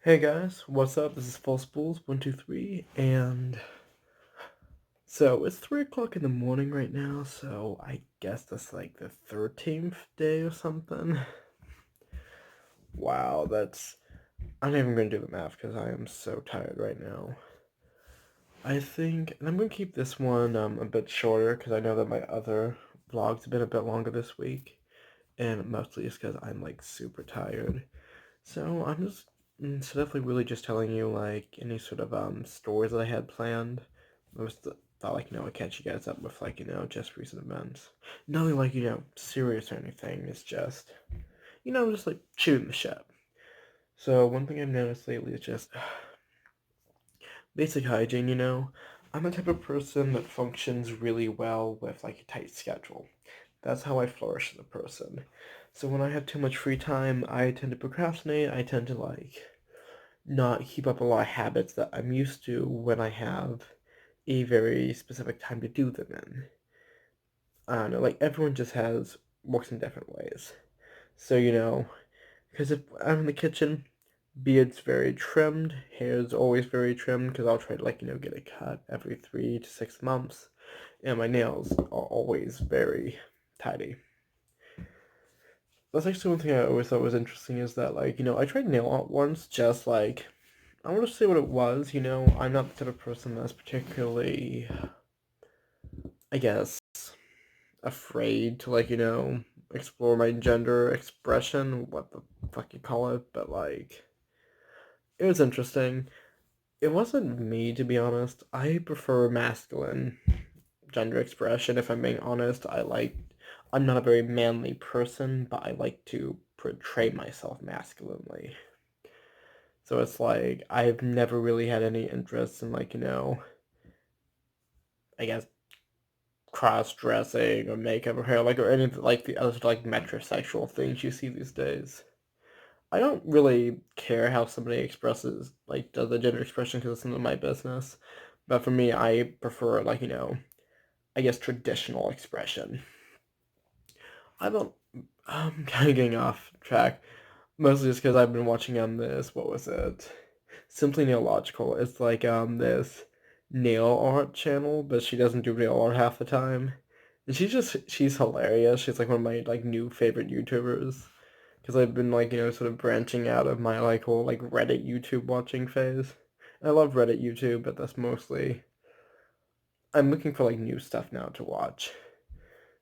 Hey guys, what's up? This is Full Spools 123, and so it's 3 o'clock in the morning right now, so I guess that's like the 13th day or something. Wow, I'm not even gonna do the math because I am so tired right now. I think, and I'm gonna keep this one a bit shorter because I know that my other vlogs have been a bit longer this week, and mostly it's because I'm like super tired. So I'm just instead of like really just telling you like any sort of stories that I had planned, I was thought like I'd catch you guys up with like just recent events. Nothing like serious or anything. It's just just like shooting the shit. So one thing I've noticed lately is just basic hygiene. I'm the type of person that functions really well with like a tight schedule. That's how I flourish as a person. So when I have too much free time, I tend to procrastinate. I tend to like not keep up a lot of habits that I'm used to when I have a very specific time to do them in. I don't know, like everyone just works in different ways. So, because if I'm in the kitchen, beard's very trimmed, hair's always very trimmed, because I'll try to, like, get a cut every 3 to 6 months, and my nails are always very tidy. That's actually one thing I always thought was interesting is that, like, I tried nail art once, just like, I want to see what it was, I'm not the type of person that's particularly, I guess, afraid to, like, explore my gender expression, what the fuck you call it, but, like, it was interesting. It wasn't me, to be honest. I prefer masculine gender expression, if I'm being honest. I'm not a very manly person, but I like to portray myself masculinely. So it's like, I've never really had any interest in, like, I guess, cross-dressing or makeup or hair, like, or any, like, the other, like, metrosexual things you see these days. I don't really care how somebody expresses, like, does the gender expression because it's none of my business. But for me, I prefer, like, I guess traditional expression. I don't, I'm kind of getting off track. Mostly just because I've been watching this, what was it? Simply Nailogical. It's like this nail art channel, but she doesn't do nail art half the time. And she's hilarious. She's like one of my like new favorite YouTubers. Because I've been like, sort of branching out of my like whole like Reddit YouTube watching phase. And I love Reddit YouTube, but that's mostly I'm looking for like new stuff now to watch.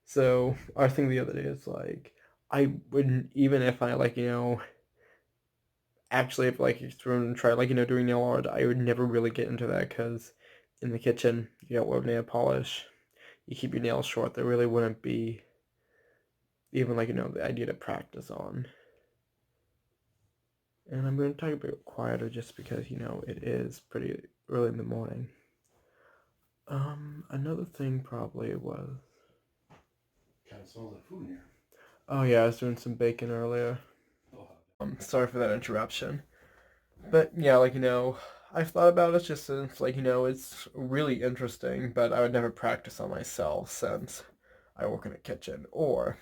So our thing the other day is like I wouldn't even if I like, actually if like experiment and try like doing nail art, I would never really get into that because in the kitchen you don't wear nail polish, you keep your nails short. There really wouldn't be even like the idea to practice on. And I'm going to talk a bit quieter just because it is pretty early in the morning. Another thing probably was. Kind of smells like food in here. Oh yeah, I was doing some bacon earlier. Sorry for that interruption. But yeah, like I've thought about it just since like it's really interesting, but I would never practice on myself since I work in a kitchen. Or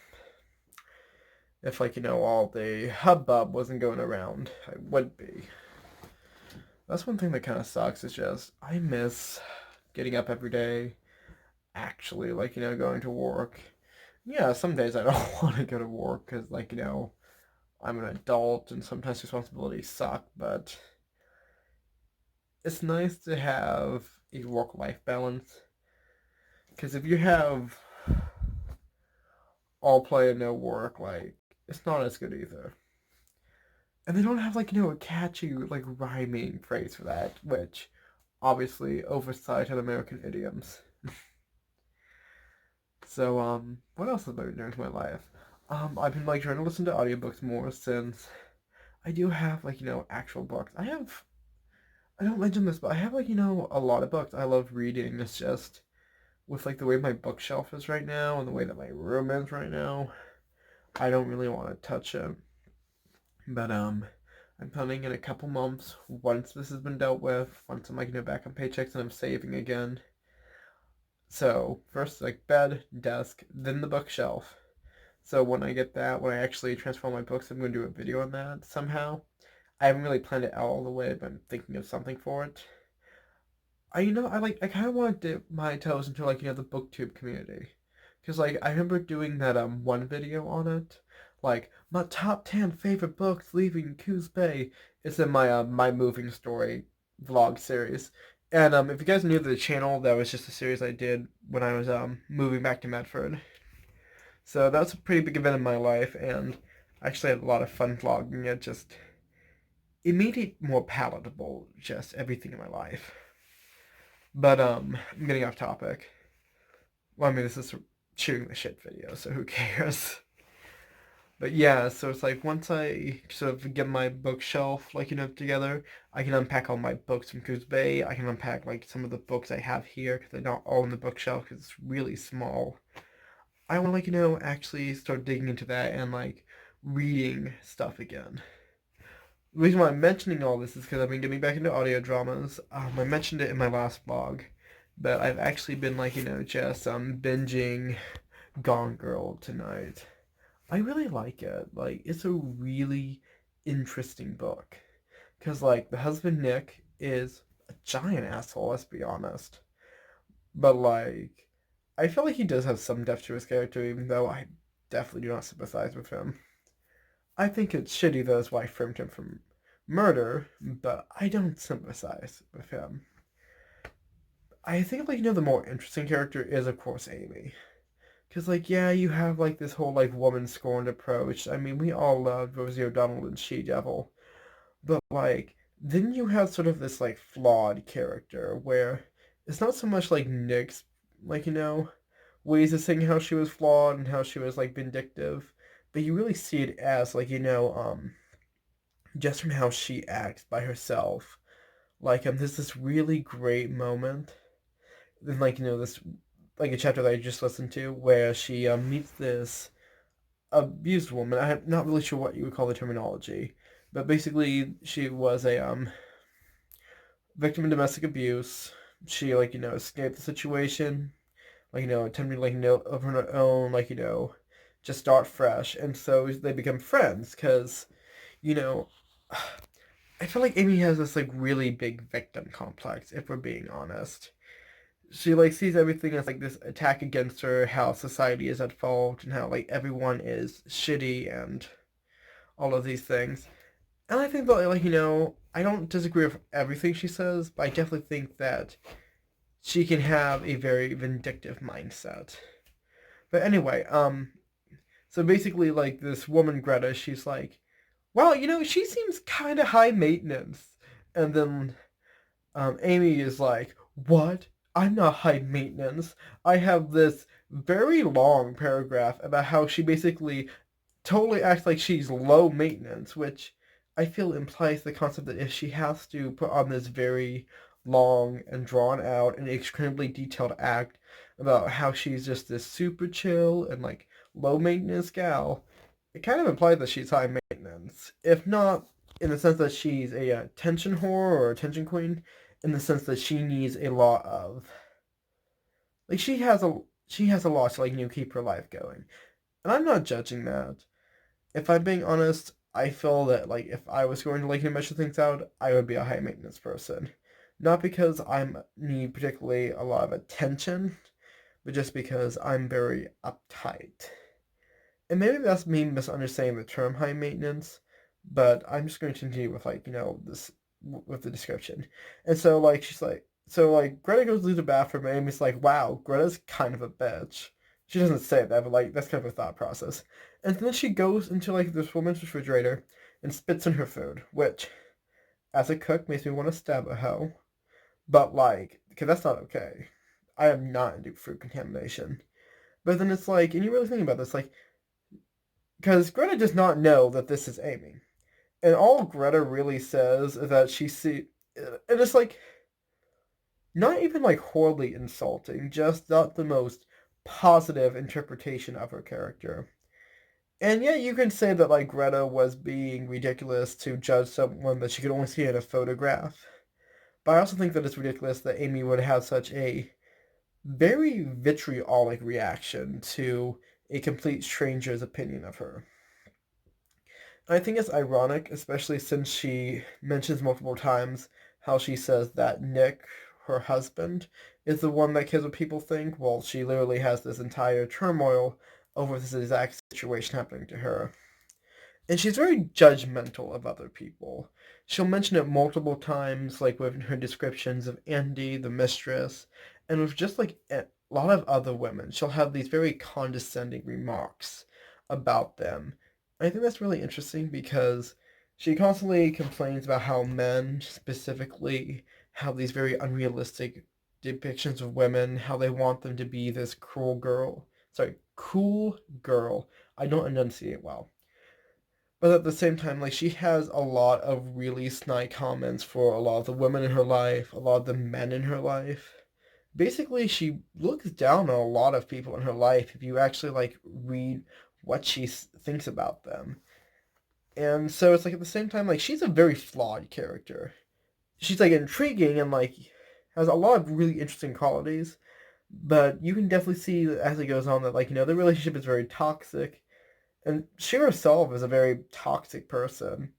if like all the hubbub wasn't going around, I would be. That's one thing that kind of sucks. Is just I miss getting up every day, actually like going to work. Yeah, some days I don't want to go to work because like I'm an adult and sometimes responsibilities suck, but it's nice to have a work-life balance. Because if you have all play and no work, like it's not as good either. And they don't have like a catchy like rhyming phrase for that, which obviously oversight on American idioms. So what else have I been doing with my life? I've been like trying to listen to audiobooks more since I do have like actual books. I don't mention this, but I have like a lot of books. I love reading. It's just with like the way my bookshelf is right now and the way that my room is right now, I don't really want to touch it. But I'm planning in a couple months, once this has been dealt with, once I'm like back on paychecks and I'm saving again. So first like bed, desk, then the bookshelf. So when I get that, when I actually transform my books, I'm going to do a video on that somehow. I haven't really planned it out all the way, but I'm thinking of something for it. I kind of want to dip my toes into like the booktube community, because like I remember doing that one video on it, like my top 10 favorite books leaving Coos Bay. It's in my my moving story vlog series, and if you guys knew the channel, that was just a series I did when I was moving back to Medford. So that was a pretty big event in my life, and I actually had a lot of fun vlogging it. Just it made it more palatable, just everything in my life. But I'm getting off topic. Well, I mean, this is shooting the shit video, so who cares? But yeah, so it's like once I sort of get my bookshelf, like, together, I can unpack all my books from Coos Bay. I can unpack, like, some of the books I have here, because they're not all in the bookshelf, because it's really small. I want to, like, actually start digging into that and, like, reading stuff again. The reason why I'm mentioning all this is because I've been getting back into audio dramas. I mentioned it in my last vlog, but I've actually been like just binging Gone Girl tonight. I really like it. Like it's a really interesting book because like the husband Nick is a giant asshole. Let's be honest, but like I feel like he does have some depth to his character, even though I definitely do not sympathize with him. I think it's shitty that his wife framed him for murder, but I don't sympathize with him. I think like the more interesting character is of course Amy. Cause like yeah, you have like this whole like woman scorned approach. I mean, we all loved Rosie O'Donnell and She Devil, but like then you have sort of this like flawed character where it's not so much like Nick's like ways of saying how she was flawed and how she was like vindictive, but you really see it as like just from how she acts by herself. Like there's this really great moment in like this like a chapter that I just listened to where she meets this abused woman. I'm not really sure what you would call the terminology, but basically she was a victim of domestic abuse. She like escaped the situation, like attempting like of her own, like just start fresh, and so they become friends because you know I feel like Amy has this like really big victim complex, if we're being honest. She like sees everything as like this attack against her, how society is at fault, and how like everyone is shitty and all of these things. And I think that like I don't disagree with everything she says, but I definitely think that she can have a very vindictive mindset. But anyway, so basically like this woman Greta, she's like, well, she seems kind of high maintenance, and then Amy is like, "What? I'm not high maintenance. I have this very long paragraph about how she basically totally acts like she's low maintenance, which I feel implies the concept that if she has to put on this very long and drawn out and extremely detailed act about how she's just this super chill and like low maintenance gal, it kind of implies that she's high maintenance. If not in the sense that she's a attention whore or attention queen, in the sense that she needs a lot of like she has a lot to like keep her life going. And I'm not judging that. If I'm being honest, I feel that like if I was going to like measure things out, I would be a high maintenance person. Not because I'm need particularly a lot of attention, but just because I'm very uptight. And maybe that's me misunderstanding the term high maintenance, but I'm just going to continue with like this with the description. And so like she's like so like Greta goes to the bathroom and Amy's like, wow, Greta's kind of a bitch. She doesn't say that, but like that's kind of a thought process. And then she goes into like this woman's refrigerator and spits in her food, which as a cook makes me want to stab a hoe. But like, because that's not okay. I am not into food contamination. But then it's like, and you really think about this, like, because Greta does not know that this is Amy. And all Greta really says is that she see, and it's like not even like horribly insulting, just not the most positive interpretation of her character. And yeah, you can say that like Greta was being ridiculous to judge someone that she could only see in a photograph. But I also think that it's ridiculous that Amy would have such a very vitriolic reaction to a complete stranger's opinion of her. I think it's ironic, especially since she mentions multiple times how she says that Nick, her husband, is the one that cares what people think. Well, she literally has this entire turmoil over this exact situation happening to her. And she's very judgmental of other people. She'll mention it multiple times, like with her descriptions of Andy, the mistress, and with just like a lot of other women. She'll have these very condescending remarks about them. I think that's really interesting because she constantly complains about how men specifically have these very unrealistic depictions of women, how they want them to be this cruel girl. Sorry, cool girl. I don't enunciate well, but at the same time, like she has a lot of really snide comments for a lot of the women in her life, a lot of the men in her life. Basically, she looks down on a lot of people in her life if you actually like read what she thinks about them. And so it's like at the same time, like she's a very flawed character. She's like intriguing and like has a lot of really interesting qualities, but you can definitely see as it goes on that like the relationship is very toxic, and she herself is a very toxic person.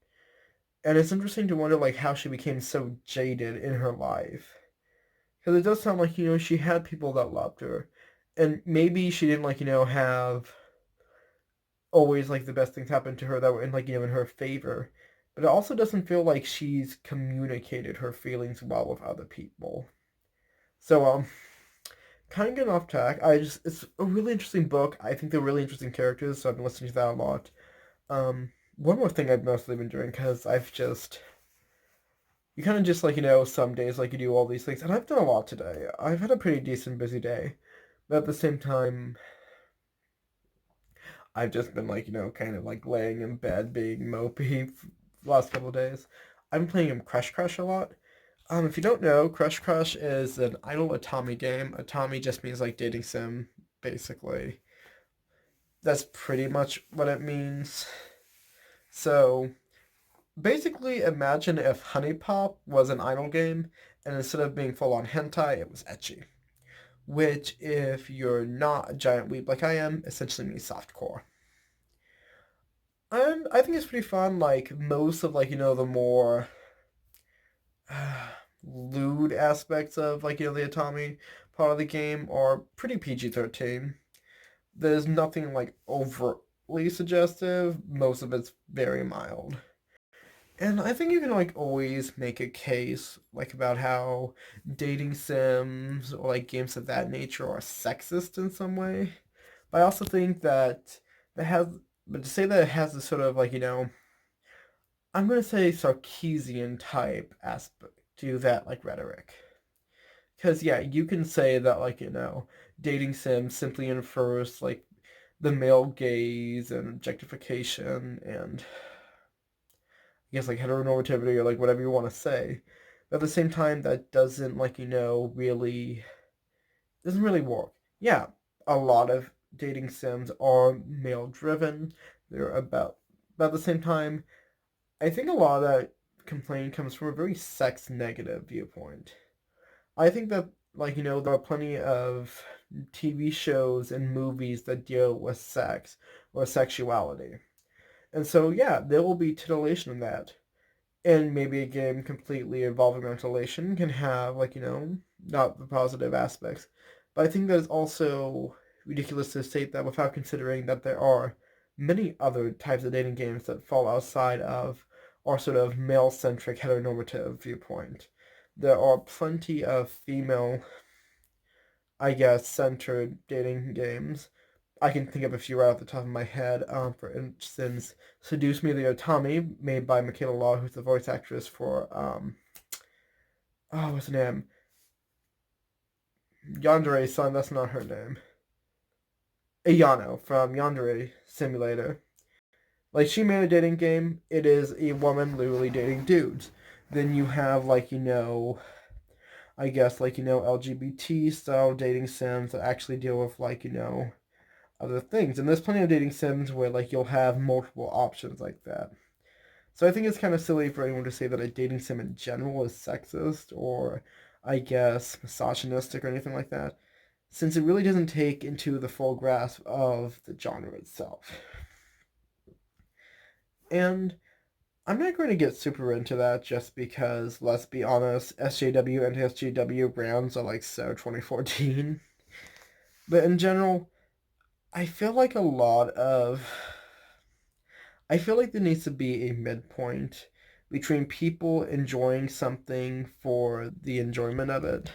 And it's interesting to wonder like how she became so jaded in her life, because it does sound like she had people that loved her, and maybe she didn't like have always like the best things happen to her that were in like in her favor, but it also doesn't feel like she's communicated her feelings well with other people. So kind of getting off track. It's a really interesting book. I think they're really interesting characters, so I've been listening to that a lot. One more thing I've mostly been doing because I've just you kind of just like some days like you do all these things, and I've done a lot today. I've had a pretty decent busy day, but at the same time I've just been like kind of like laying in bed being mopey the last couple of days. I've been playing Crush Crush a lot. If you don't know, Crush Crush is an idle Atami game. Atami just means like dating sim, basically. That's pretty much what it means. So basically, imagine if Honey Pop was an idle game, and instead of being full on hentai, it was ecchi. Which, if you're not a giant weeb like I am, essentially means softcore. And I think it's pretty fun. Like most of like the more lewd aspects of like the Atami part of the game are pretty PG-13. There's nothing like overtly suggestive. Most of it's very mild. And I think you can like always make a case like about how dating sims or like games of that nature are sexist in some way. But I also think that it has but to say that it has this sort of like, I'm gonna say Sarkeesian type aspect to that like rhetoric. Cause yeah, you can say that like, dating sims simply infers like the male gaze and objectification and I guess like heteronormativity or like whatever you want to say. But at the same time, that doesn't like really doesn't really work. Yeah, a lot of dating sims are male driven. They're about, but at the same time, I think a lot of that complaint comes from a very sex negative viewpoint. I think that like there are plenty of TV shows and movies that deal with sex or sexuality. And so yeah, there will be titillation in that. And maybe a game completely involving ventilation can have like not the positive aspects, but I think that it's also ridiculous to state that without considering that there are many other types of dating games that fall outside of our sort of male-centric heteronormative viewpoint. There are plenty of female, I guess, centered dating games. I can think of a few right off the top of my head. For instance, Seduce Me the Otami, made by Michaela Law, who's the voice actress for what's her name? Yandere Sun, that's not her name. Ayano from Yandere Simulator. Like she made a dating game. It is a woman literally dating dudes. Then you have like I guess like LGBT style dating sims that actually deal with like other things. And there's plenty of dating sims where like you'll have multiple options like that. So I think it's kind of silly for anyone to say that a dating sim in general is sexist or I guess misogynistic or anything like that, since it really doesn't take into the full grasp of the genre itself. And I'm not going to get super into that just because, let's be honest, SJW and SJW brands are like so 2014. But in general, I feel like a lot of. I feel like there needs to be a midpoint between people enjoying something for the enjoyment of it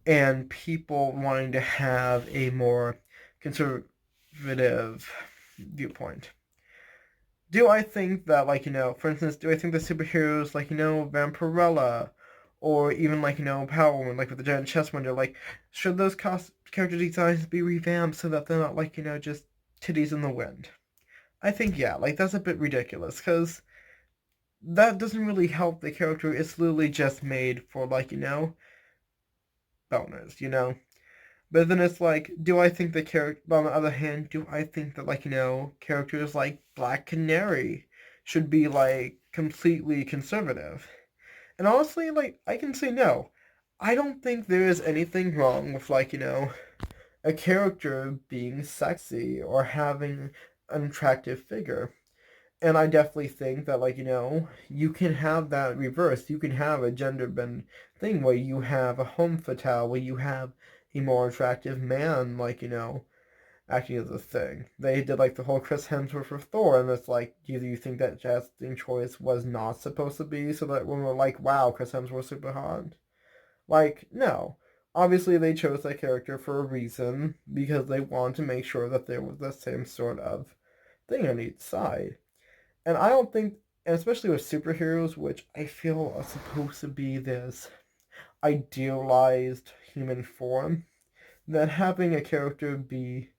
and people wanting to have a more conservative viewpoint. Do I think that, like, for instance, do I think the superheroes, like, Vampirella, or even, like, Power Woman, like, with the giant chest wonder, like, should those character designs be revamped so that they're not, like, just titties in the wind? I think, yeah, like, that's a bit ridiculous, because that doesn't really help the character. It's literally just made for, like, boners. But then it's like, do I think the character? But on the other hand, do I think that, like, characters like Black Canary should be like completely conservative? And honestly, like, I can say no. I don't think there is anything wrong with, like, a character being sexy or having an attractive figure. And I definitely think that, like, you can have that reverse. You can have a gender bend thing where you have a homme fatale, where you have a more attractive man, like, acting as a thing. They did, like, the whole Chris Hemsworth for Thor, and it's like, do you think that casting choice was not supposed to be so that when we're like, wow, Chris Hemsworth's super hot? Like, no. Obviously, they chose that character for a reason because they wanted to make sure that there was the same sort of thing on each side. And I don't think, and especially with superheroes, which I feel are supposed to be this idealized human form, that having a character be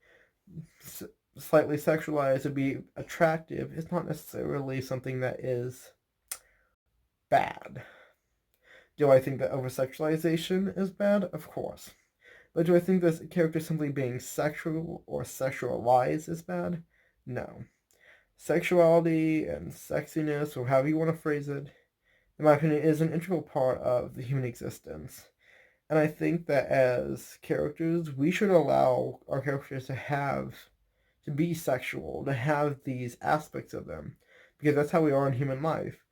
s- slightly sexualized to be attractive is not necessarily something that is bad. Do I think that over sexualization is bad? Of course. But do I think this character simply being sexual or sexualized is bad? No. Sexuality and sexiness, or however you want to phrase it, in my opinion, is an integral part of the human existence. And I think that as characters, we should allow our characters to be sexual, to have these aspects of them, because that's how we are in human life.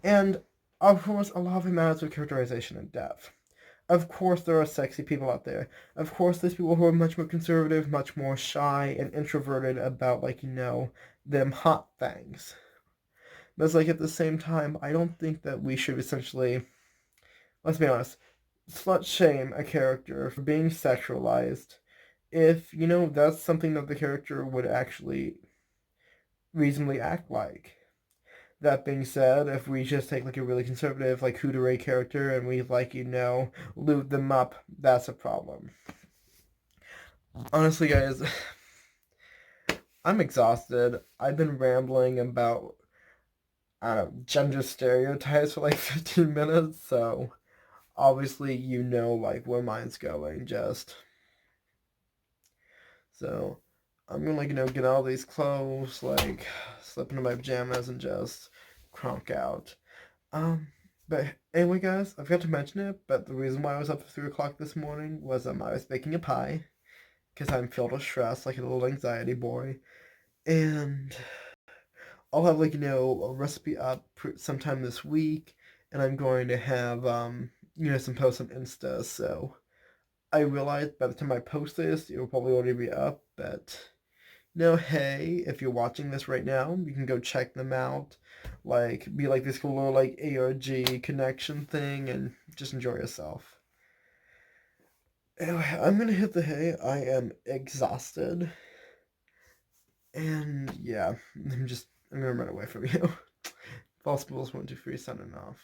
And of course, a lot of it matters with characterization and depth. Of course, there are sexy people out there. Of course, there's people who are much more conservative, much more shy and introverted about, like, them hot things. But it's like at the same time, I don't think that we should essentially, let's be honest, slut shame a character for being sexualized if, that's something that the character would actually reasonably act like. That being said, if we just take like a really conservative like Hooteray character and we like, loot them up, that's a problem. Honestly, guys, I'm exhausted. I've been rambling about, I don't know, gender stereotypes for like 15 minutes, so obviously like where mine's going. Just so I'm gonna, like, get all these clothes, like slip into my pajamas and just cronk out. Um, but anyway, guys, I forgot to mention it, but the reason why I was up at 3 o'clock this morning was I was baking a pie because I'm filled with stress, like a little anxiety boy, and I'll have, like, a recipe up sometime this week, and I'm going to have some posts on Insta. So I realize by the time I post this, it will probably already be up, but. No, hey, if you're watching this right now, you can go check them out. Like, be like this cool little, like, ARG connection thing and just enjoy yourself. Anyway, I'm gonna hit the hay. I am exhausted. And yeah, I'm gonna run away from you. False Bulls 1, 2, 3, signing off.